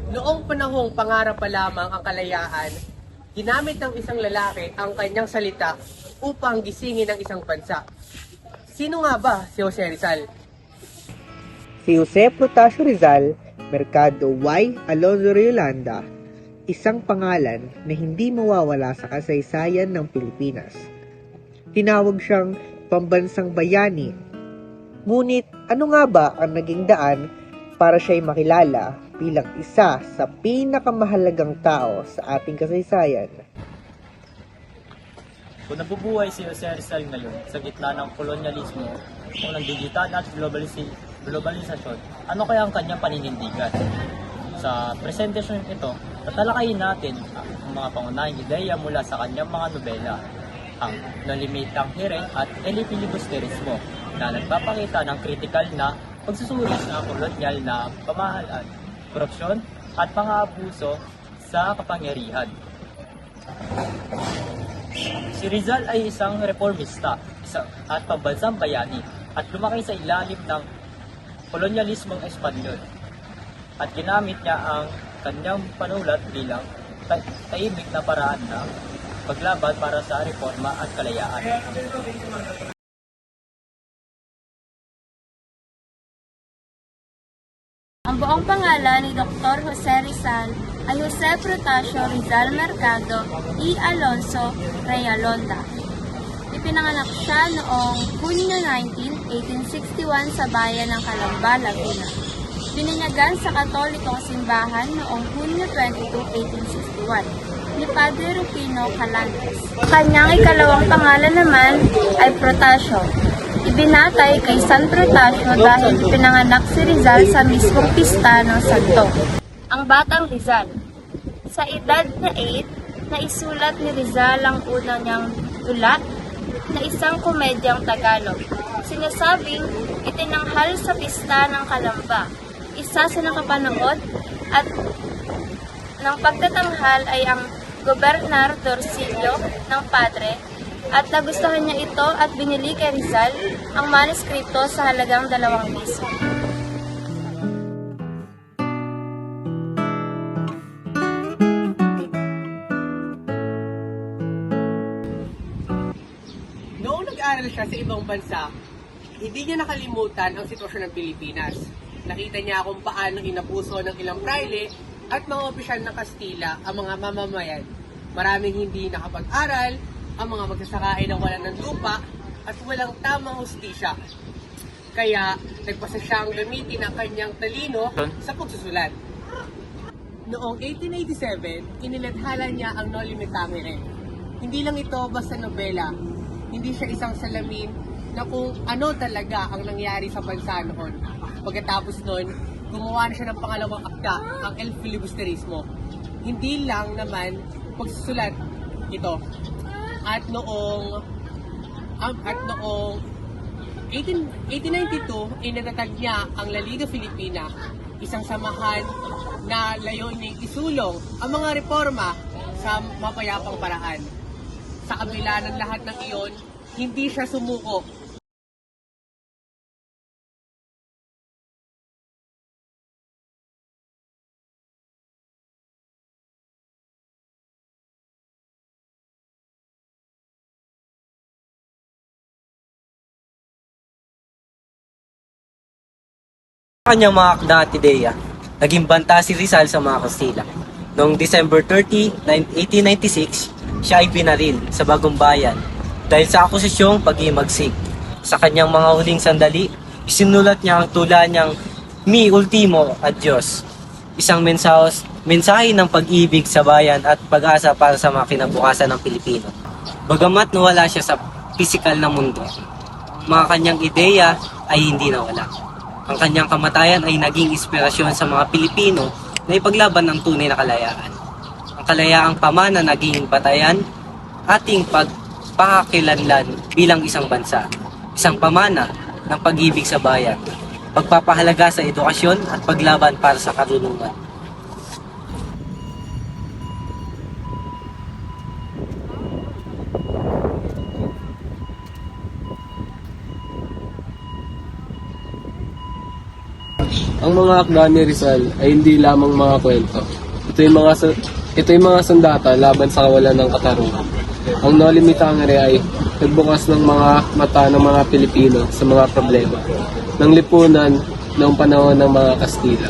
Noong panahong pangarap pa lamang ang kalayaan, ginamit ng isang lalaki ang kanyang salita upang gisingin ang isang bansa. Sino nga ba si Jose Rizal? Si Jose Protasio Rizal, Mercado Y. Alonzo Yolanda, isang pangalan na hindi mawawala sa kasaysayan ng Pilipinas. Tinawag siyang pambansang bayani. Ngunit ano nga ba ang naging daan para siya'y makilala bilang isa sa pinakamahalagang tao sa ating kasaysayan? Kung nabubuhay si Jose Rizal ngayon sa gitna ng kolonyalismo o ng digital at globalisasyon, ano kaya ang kanyang paninindigan? Sa presentasyon ito, tatalakayin natin ang mga pangunahing ideya mula sa kanyang mga nobela, ang Nolimitang Hiring at El Filibusterismo, na nagpapakita ng kritikal na pagsusuri sa kolonyal na pamahalaan, korupsyon at pang-aabuso sa kapangyarihan. Si Rizal ay isang reformista at pambansang bayani at lumaki sa ilalim ng kolonyalismong Espanyol, at ginamit niya ang kanyang panulat bilang tahimik na paraan ng paglaban para sa reforma at kalayaan. Ang buong pangalan ni Dr. Jose Rizal ay Jose Protasio Rizal Mercado y Alonzo Reyalonda. Ipinanganak siya noong Hunyo 19, 1861 sa bayan ng Calamba, Laguna. Bininyagan sa Katolikong Simbahan noong Hunyo 22, 1861 ni Padre Rufino Calantes. Kanyang ikalawang pangalan naman ay Protasio. Ibinatay kay San Protasio dahil ipinanganak si Rizal sa mismong pista ng santo. Ang Batang Rizal. Sa edad na 8, naisulat ni Rizal ang una niyang ulat na isang komedyang Tagalog. Sinasabing itinanghal sa pista ng Calamba. Isa sa nakapanood at ng pagtatanghal ay ang Gobernar Dorsillo ng Padre, at nagustuhan niya ito at binili kay Rizal ang manuskripto sa halagang 2 piso. Noong nag-aaral siya sa ibang bansa, hindi niya nakalimutan ang sitwasyon ng Pilipinas. Nakita niya kung paano inabuso ng ilang praile at mga opisyal ng Kastila ang mga mamamayan. Maraming hindi nakapag-aral, ang mga magsasaka ay nawalan ng lupa at walang tamang hustisya. Kaya nagpasa siyang gamitin ang kanyang talino sa pagsusulat. Noong 1887, inilathala niya ang Nolimitang Hiring. Hindi lang ito basta nobela. Hindi siya isang salamin na kung ano talaga ang nangyari sa bansa noon. Pagkatapos noon, gumawa na siya ng pangalawang akda, ang El Filibusterismo. Hindi lang naman pagsusulat ito. At noong 1892, inatatag niya ang La Liga Filipina, isang samahan na layuning isulong ang mga reforma sa mapayapang paraan. Sa kabila ng lahat ng iyon, hindi siya sumuko. Kanyang mga akda at ideya, naging banta si Rizal sa mga Kastila. Noong December 30, 1896, siya ay binaril sa Bagong Bayan dahil sa akusasyong pag-imagsik. Sa kanyang mga huling sandali, isinulat niya ang tula niyang Mi Ultimo Adios, isang mensahe ng pag-ibig sa bayan at pag-asa para sa mga kinabukasan ng Pilipino. Bagamat nawala siya sa pisikal na mundo, mga kanyang ideya ay hindi nawala. Ang kanyang kamatayan ay naging inspirasyon sa mga Pilipino na ipaglaban ang tunay na kalayaan. Ang kalayaang pamana naging batayan, ating pagpakakilanlan bilang isang bansa, isang pamana ng pag-ibig sa bayan, pagpapahalaga sa edukasyon at paglaban para sa karunungan. Ang mga akda ni Rizal ay hindi lamang mga kwento. Ito yung mga sandata laban sa kawalan ng katarungan. Ang Noli Me Tangere ay nagbukas ng mga mata ng mga Pilipino sa mga problema ng lipunan noong panahon ng mga Kastila.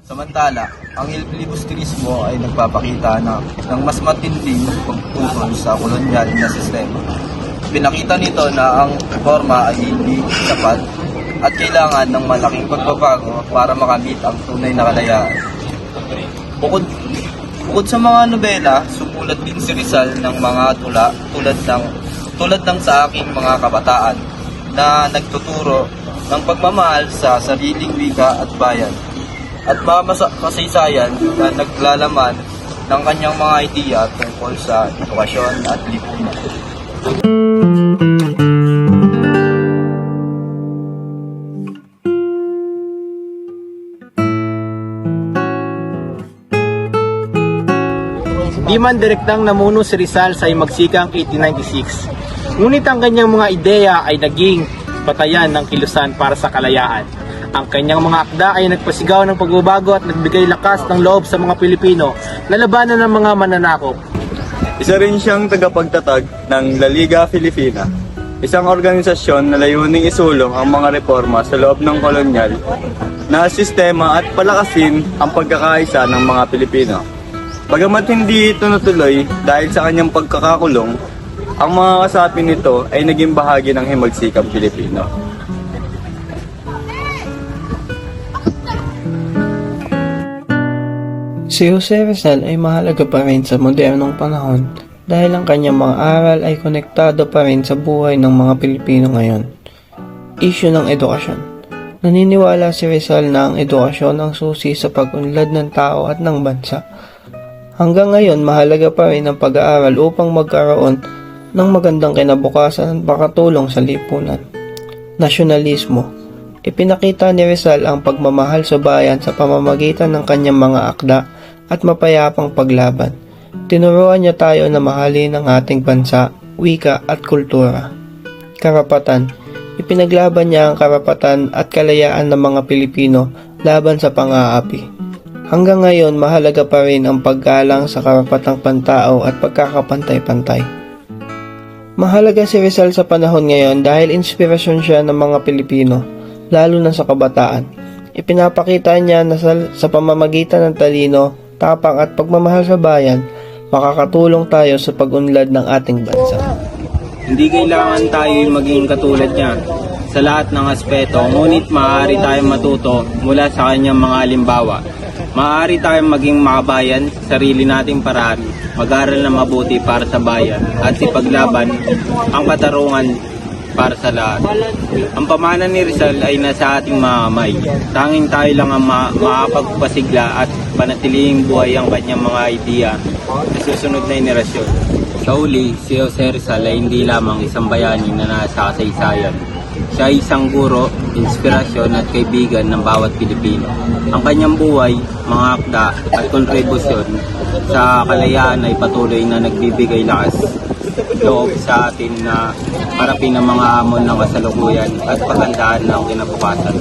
Samantala, ang filibusterismo ay nagpapakita ng mas matinding pagtutol sa kolonyal na sistema. Pinakita nito na ang reforma ay hindi sapat at kailangan ng malaking pagbabago para makamit ang tunay na kalayaan. Bukod sa mga nobela, sumulat din si Rizal ng mga tula tulad ng Sa Aking Mga Kabataan na nagtuturo ng pagmamahal sa sariling wika at bayan at mga kasaysayan na naglalaman ng kanyang mga ideya tungkol sa edukasyon at lipunan. Di man direktang namuno si Rizal sa Himagsikang 1896, ngunit ang kanyang mga ideya ay naging batayan ng kilusan para sa kalayaan. Ang kanyang mga akda ay nagpasigaw ng pagbabago at nagbigay lakas ng loob sa mga Pilipino na labanan ng mga mananakop. Isa rin siyang tagapagtatag ng La Liga Filipina, isang organisasyon na layuning isulong ang mga reforma sa loob ng kolonyal na sistema at palakasin ang pagkakaisa ng mga Pilipino. Bagamat hindi ito natuloy dahil sa kanyang pagkakakulong, ang mga kasapi nito ay naging bahagi ng himagsikang Pilipino. Si Jose Rizal ay mahalaga pa rin sa modernong panahon dahil ang kanyang mga aral ay konektado pa rin sa buhay ng mga Pilipino ngayon. Issue ng edukasyon. Naniniwala si Rizal na ang edukasyon ang susi sa pag-unlad ng tao at ng bansa. Hanggang ngayon, mahalaga pa rin ang pag-aaral upang magkaroon ng magandang kinabukasan at makatulong sa lipunan. Nasyonalismo. Ipinakita ni Rizal ang pagmamahal sa bayan sa pamamagitan ng kanyang mga akda at mapayapang paglaban. Tinuruan niya tayo na mahalin ang ating bansa, wika at kultura. Karapatan. Ipinaglaban niya ang karapatan at kalayaan ng mga Pilipino laban sa pang-aapi. Hanggang ngayon, mahalaga pa rin ang paggalang sa karapatang pantao at pagkakapantay-pantay. Mahalaga si Rizal sa panahon ngayon dahil inspirasyon siya ng mga Pilipino, lalo na sa kabataan. Ipinapakita niya na sa pamamagitan ng talino, tapang at pagmamahal sa bayan, makakatulong tayo sa pag-unlad ng ating bansa. Hindi kailangan tayo maging katulad niya sa lahat ng aspeto, ngunit maaari tayong matuto mula sa kanyang mga halimbawa. Maaari tayong maging makabayan sa sarili nating paraan, mag-aral na mabuti para sa bayan at ipaglaban ang katarungan para sa lahat. Ang pamana ni Rizal ay nasa ating mga kamay. Tanging tayo lang ang makapagpasigla at panatilihing buhay ang kanyang mga ideya sa susunod na henerasyon. Sa uli, si Jose Rizal ay hindi lamang isang bayani na nasa kasaysayan. Siya ay isang guro, inspirasyon at kaibigan ng bawat Pilipino. Ang kanyang buhay, mga akda at kontribusyon sa kalayaan ay patuloy na nagbibigay lakas loob sa atin na harapin ang mga hamon ng kasalukuyan at paghandaan ng kinabukasan.